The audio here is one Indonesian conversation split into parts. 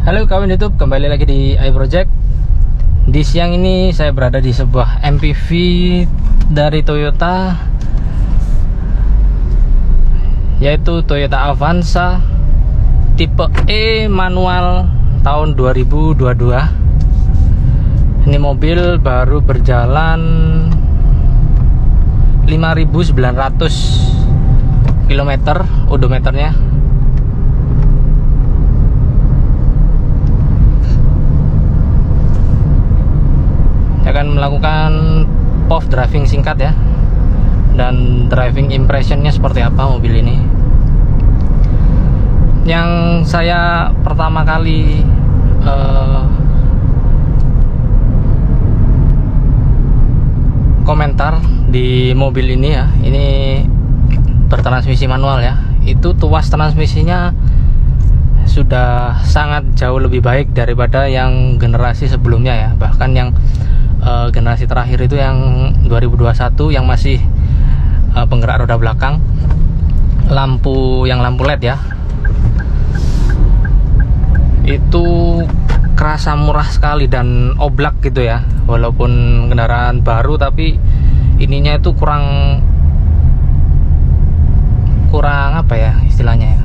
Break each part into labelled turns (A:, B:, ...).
A: Halo kawan YouTube, kembali lagi di iProject. Di siang ini saya berada di sebuah MPV dari Toyota, yaitu Toyota Avanza tipe E manual tahun 2022. Ini mobil baru berjalan 5.900 km odometernya. Akan melakukan off driving singkat ya, dan driving impressionnya seperti apa mobil ini. Yang saya pertama kali komentar di mobil ini ya, ini bertransmisi manual ya, itu tuas transmisinya sudah sangat jauh lebih baik daripada yang generasi sebelumnya ya. Bahkan yang generasi terakhir itu yang 2021 yang masih penggerak roda belakang, lampu LED ya, itu kerasa murah sekali dan oblak gitu ya. Walaupun kendaraan baru, tapi ininya itu kurang apa ya istilahnya ya.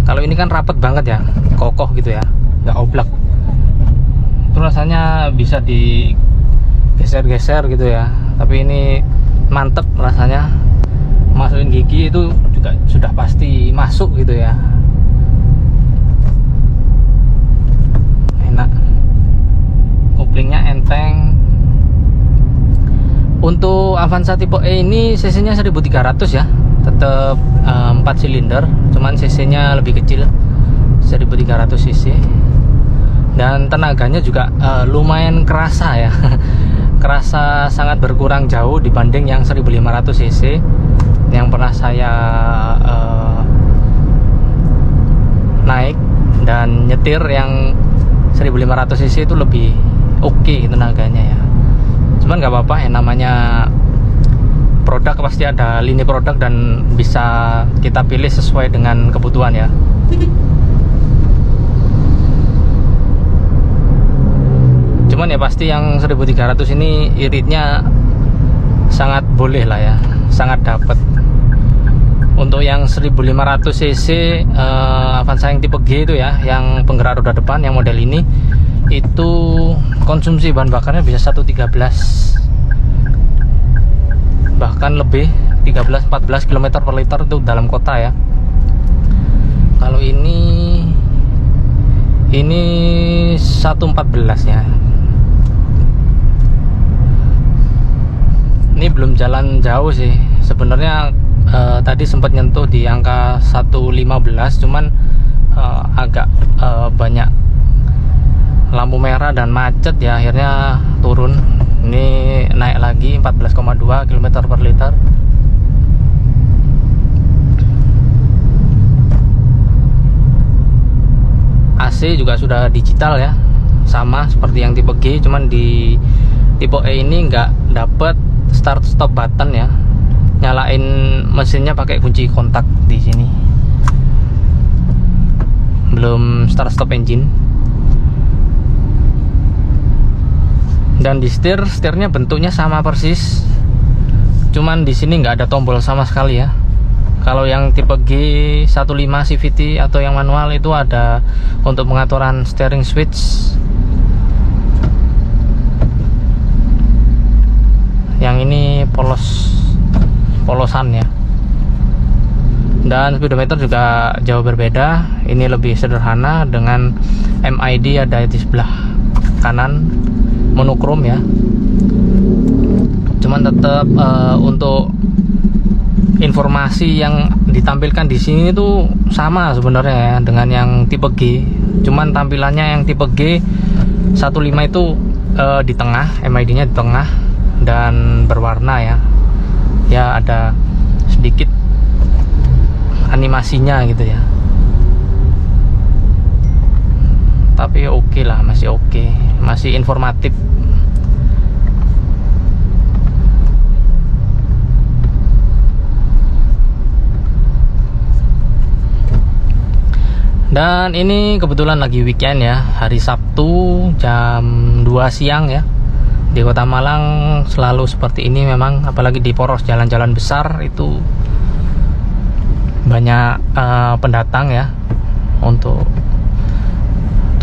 A: Kalau ini kan rapet banget ya, kokoh gitu ya, nggak oblak. Itu rasanya bisa digeser-geser gitu ya. Tapi ini mantep rasanya, masukin gigi itu juga sudah pasti masuk gitu ya. Enak, koplingnya enteng. Untuk Avanza tipe E ini cc-nya 1300 ya, tetap 4 silinder, cuman cc-nya lebih kecil, 1300 cc. Dan tenaganya juga lumayan kerasa ya. Kerasa sangat berkurang jauh dibanding yang 1500 cc yang pernah saya naik dan nyetir. Yang 1500 cc itu lebih oke tenaganya ya. Cuman nggak apa-apa ya, namanya produk pasti ada lini produk dan bisa kita pilih sesuai dengan kebutuhan ya. Cuman ya pasti yang 1300 ini iritnya sangat boleh lah ya, sangat dapet. Untuk yang 1500 cc Avanza yang tipe G itu ya, yang penggerak roda depan, yang model ini itu konsumsi bahan bakarnya bisa 113, bahkan lebih, 13-14 km per liter itu dalam kota ya. Kalau ini 114 ya. Ini belum jalan jauh sih sebenarnya. Tadi sempat nyentuh di angka 115, cuman agak banyak lampu merah dan macet ya, akhirnya turun. Ini naik lagi 14,2 km per liter. AC juga sudah digital ya, sama seperti yang tipe G, cuman di tipe E ini nggak dapet start stop button ya. Nyalain mesinnya pakai kunci kontak di sini, belum start stop engine. Dan di setirnya bentuknya sama persis, cuman di sini nggak ada tombol sama sekali ya. Kalau yang tipe G15 CVT atau yang manual itu ada untuk pengaturan steering switch. Yang ini polosan ya. Dan speedometer juga jauh berbeda. Ini lebih sederhana dengan MID ada di sebelah kanan, monokrom ya. Cuman tetap untuk informasi yang ditampilkan di sini itu sama sebenarnya ya dengan yang tipe G. Cuman tampilannya yang tipe G 15 itu di tengah, MID-nya di tengah dan berwarna ya. Ya ada sedikit animasinya gitu ya. Tapi oke lah, masih oke, masih informatif. Dan ini kebetulan lagi weekend ya, hari Sabtu jam 2 siang ya. Di Kota Malang selalu seperti ini memang, apalagi di poros jalan-jalan besar itu banyak pendatang ya untuk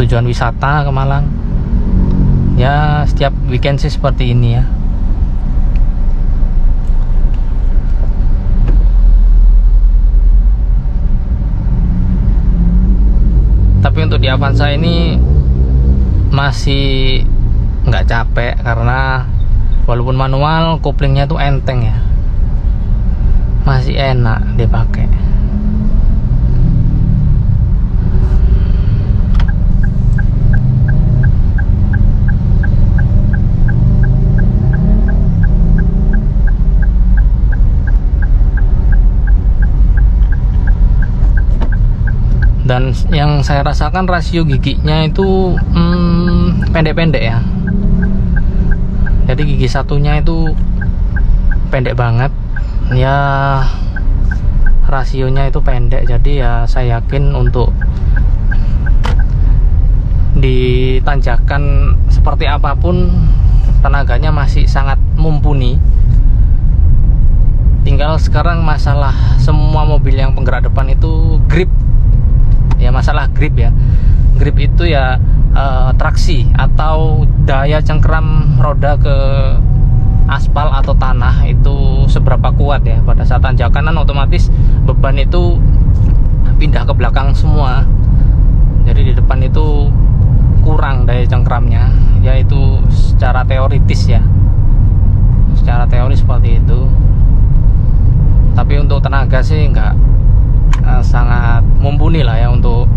A: tujuan wisata ke Malang. Ya setiap weekend sih seperti ini ya. Tapi untuk di Avanza ini masih nggak capek karena walaupun manual, koplingnya tuh enteng ya, masih enak dipakai. Dan yang saya rasakan rasio giginya itu pendek-pendek ya. Jadi gigi satunya itu pendek banget ya, rasionya itu pendek. Jadi ya saya yakin untuk di tanjakan seperti apapun tenaganya masih sangat mumpuni. Tinggal sekarang masalah semua mobil yang penggerak depan itu grip ya, masalah grip ya. Grip itu ya traksi atau daya cengkeram roda ke aspal atau tanah itu seberapa kuat ya. Pada saat tanjakan kan otomatis beban itu pindah ke belakang semua, jadi di depan itu kurang daya cengkeramnya, yaitu secara teoritis ya, secara teori seperti itu. Tapi untuk tenaga sih enggak sangat mumpuni lah ya untuk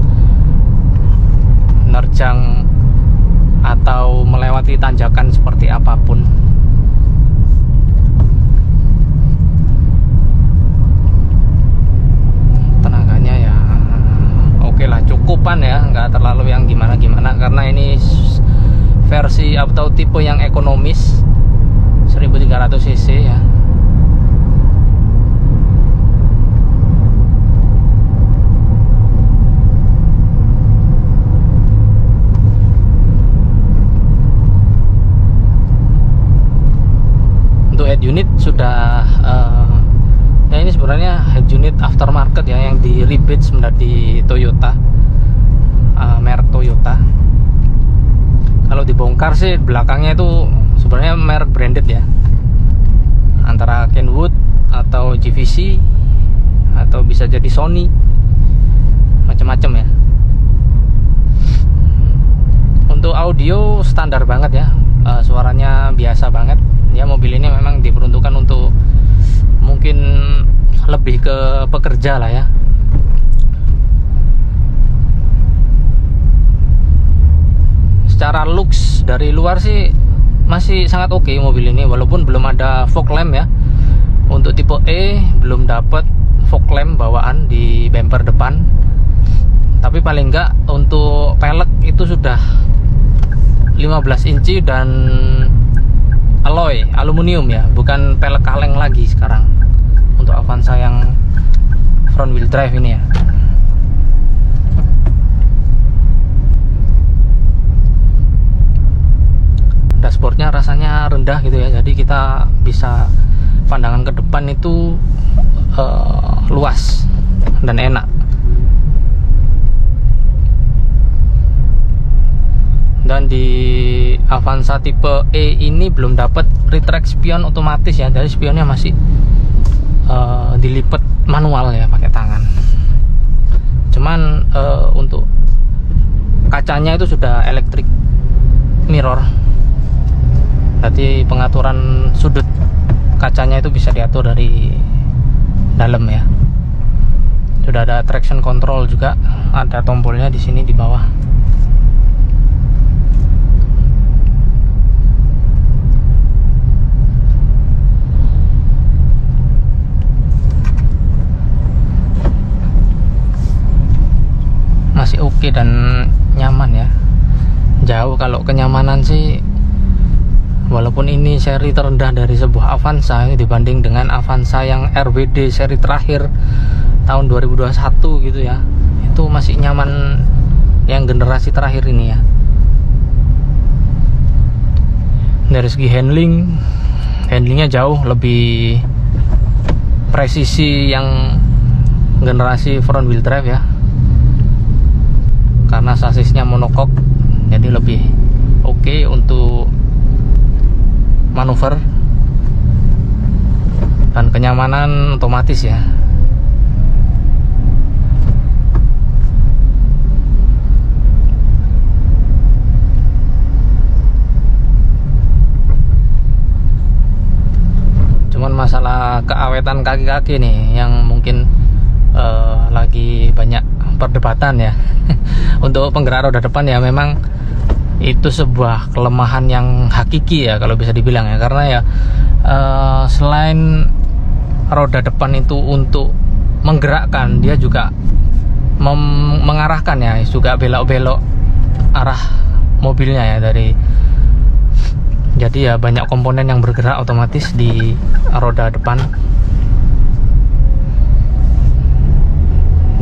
A: nerjang atau melewati tanjakan seperti apapun. Tenaganya ya oke lah, cukupan ya, nggak terlalu yang gimana-gimana karena ini versi atau tipe yang ekonomis 1300 cc ya. Head unit sudah ya ini sebenarnya head unit aftermarket ya, yang di rebate sebenarnya di Toyota, merek Toyota. Kalau dibongkar sih belakangnya itu sebenarnya merek branded ya, antara Kenwood atau GVC atau bisa jadi Sony, macam-macam ya. Untuk audio standar banget ya, suaranya biasa banget ya. Mobil ini memang diperuntukkan untuk mungkin lebih ke pekerja lah ya. Secara looks dari luar sih masih sangat oke mobil ini, walaupun belum ada fog lamp ya. Untuk tipe E belum dapat fog lamp bawaan di bumper depan, tapi paling enggak untuk pelek itu sudah 15 inci dan alloy aluminium ya, bukan pelek kaleng lagi sekarang untuk Avanza yang front wheel drive ini ya. Dashboardnya rasanya rendah gitu ya, jadi kita bisa pandangan ke depan itu luas dan enak. Dan di Avanza tipe E ini belum dapat retract spion otomatis ya, jadi spionnya masih dilipat manual ya, pakai tangan. Cuman untuk kacanya itu sudah electric mirror, jadi pengaturan sudut kacanya itu bisa diatur dari dalam ya. Sudah ada traction control juga, ada tombolnya di sini di bawah. Masih oke dan nyaman ya. Jauh kalau kenyamanan sih, walaupun ini seri terendah dari sebuah Avanza dibanding dengan Avanza yang RWD seri terakhir tahun 2021 gitu ya, itu masih nyaman yang generasi terakhir ini ya. Dari segi handlingnya jauh lebih presisi yang generasi front wheel drive ya, karena sasisnya monocoque, jadi lebih oke untuk manuver dan kenyamanan otomatis ya. Cuman masalah keawetan kaki-kaki nih yang mungkin lagi banyak perdebatan ya. Untuk penggerak roda depan ya memang itu sebuah kelemahan yang hakiki ya kalau bisa dibilang ya, karena ya selain roda depan itu untuk menggerakkan, dia juga mengarahkan ya, juga belok-belok arah mobilnya ya jadi ya banyak komponen yang bergerak otomatis di roda depan.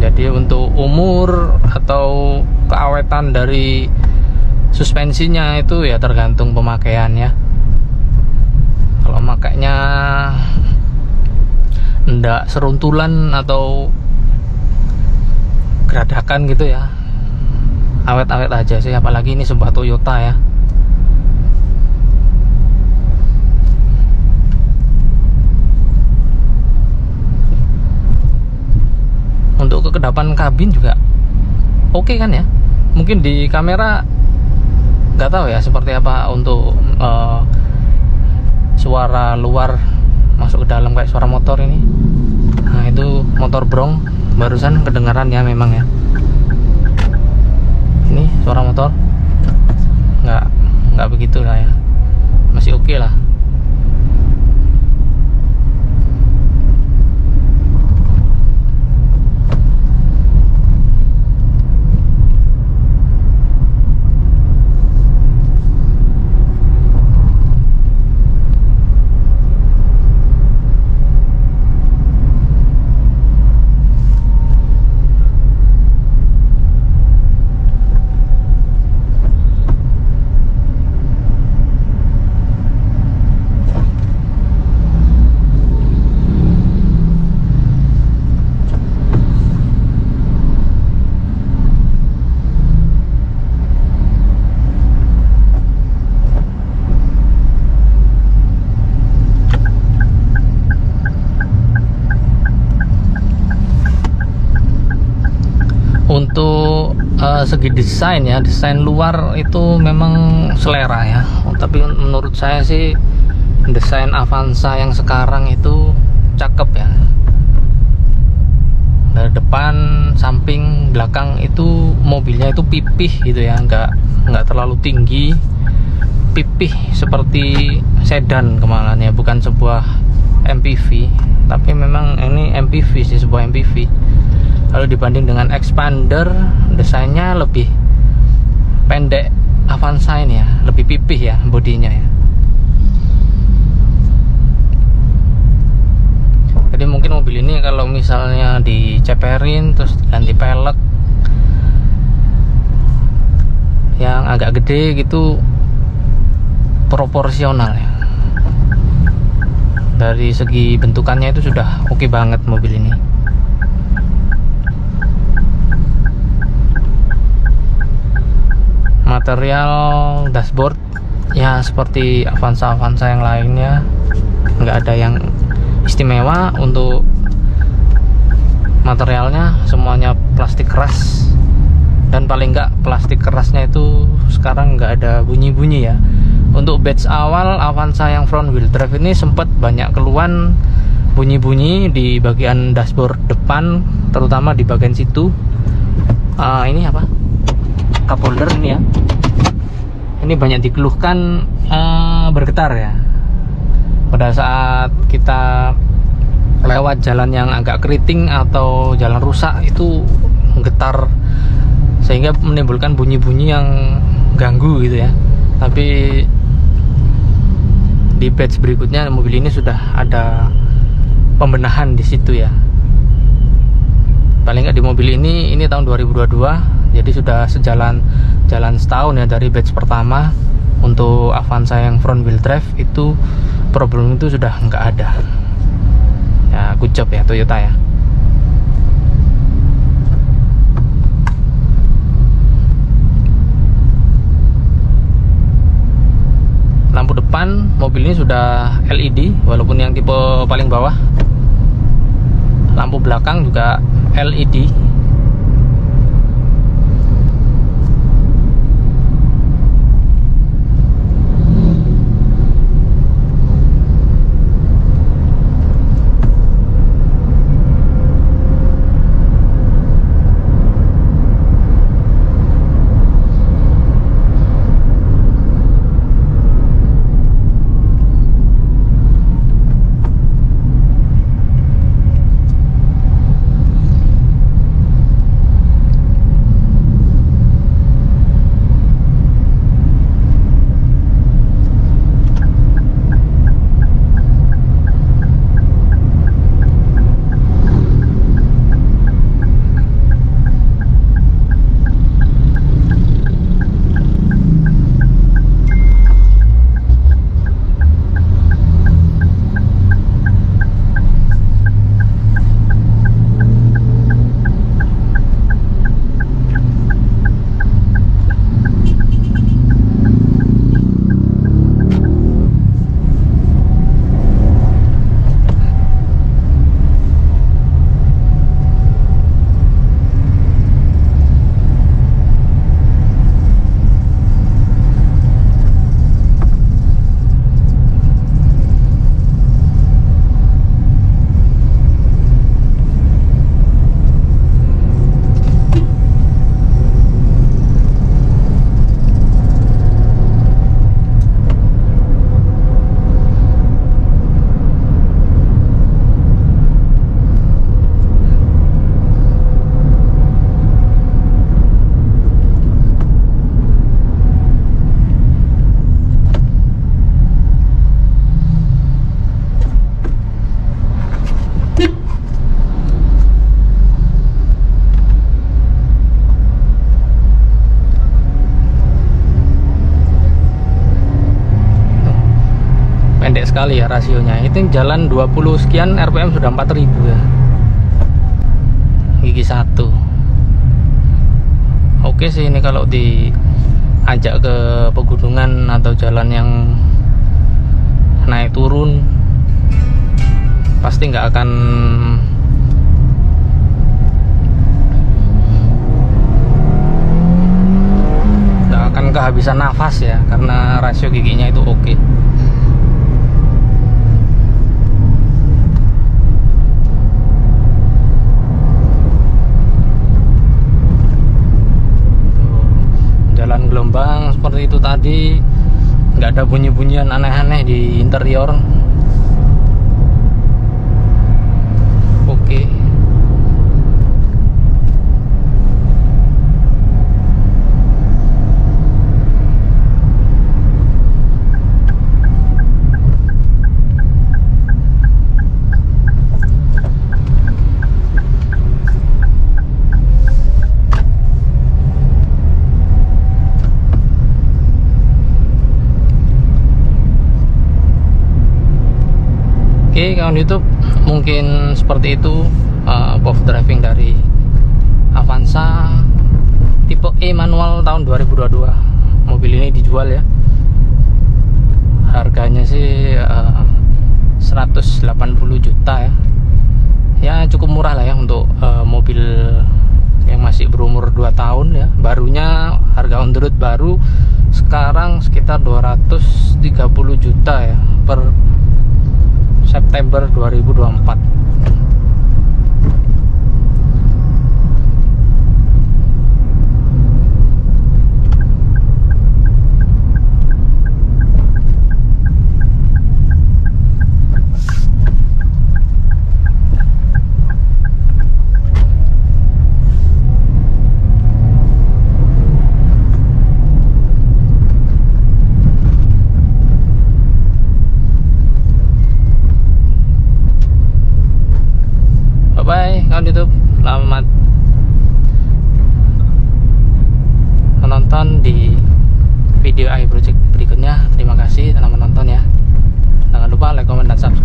A: Jadi untuk umur atau keawetan dari suspensinya itu ya tergantung pemakaiannya. Kalau makainya ndak seruntulan atau geradakan gitu ya, awet-awet aja sih, apalagi ini sebuah Toyota ya. Untuk kekedapan kabin juga oke kan ya. Mungkin di kamera nggak tahu ya seperti apa untuk suara luar masuk ke dalam kayak suara motor ini. Nah itu motor brong barusan kedengaran ya memang ya. Ini suara motor nggak begitu lah ya, masih oke lah. Untuk segi desain ya, desain luar itu memang selera ya, tapi menurut saya sih desain Avanza yang sekarang itu cakep ya. Dari depan, samping, belakang itu mobilnya itu pipih gitu ya, nggak terlalu tinggi, pipih seperti sedan kemarin ya, bukan sebuah MPV, tapi memang ini MPV sih, sebuah MPV. Kalau dibanding dengan Expander, desainnya lebih pendek Avanza ini ya, lebih pipih ya bodinya ya. Jadi mungkin mobil ini kalau misalnya diceperin terus ganti pelek yang agak gede gitu, proporsional ya. Dari segi bentukannya itu sudah oke banget mobil ini. Material dashboard ya seperti Avanza yang lainnya, nggak ada yang istimewa. Untuk materialnya semuanya plastik keras, dan paling nggak plastik kerasnya itu sekarang nggak ada bunyi-bunyi ya. Untuk batch awal Avanza yang front wheel drive ini sempat banyak keluhan bunyi-bunyi di bagian dashboard depan, terutama di bagian situ. Ini apa, cup holder ini ya, ini banyak dikeluhkan bergetar ya pada saat kita lewat jalan yang agak keriting atau jalan rusak, itu getar sehingga menimbulkan bunyi-bunyi yang ganggu gitu ya. Tapi di batch berikutnya mobil ini sudah ada pembenahan di situ ya. Paling nggak di mobil ini tahun 2022, jadi sudah jalan setahun ya dari batch pertama. Untuk Avanza yang front wheel drive itu problem itu sudah nggak ada ya. Good job ya Toyota ya. Lampu depan mobil ini sudah LED walaupun yang tipe paling bawah. Lampu belakang juga LED. Pendek sekali ya rasionya. Itu jalan 20 sekian RPM sudah 4000 ya. Gigi 1. Oke sih ini kalau diajak ke pegunungan atau jalan yang naik turun pasti nggak akan kehabisan nafas ya, karena rasio giginya itu oke. Jalan gelombang seperti itu tadi, nggak ada bunyi-bunyian aneh-aneh di interior. Oke. Oke kawan YouTube, mungkin seperti itu off driving dari Avanza tipe E manual tahun 2022. Mobil ini dijual ya, harganya sih 180 juta ya. Ya cukup murah lah ya untuk mobil yang masih berumur 2 tahun ya. Barunya harga on the road baru sekarang sekitar 230 juta ya per September 2024. video AI Project berikutnya. Terima kasih telah menonton ya. Jangan lupa like, comment, dan subscribe.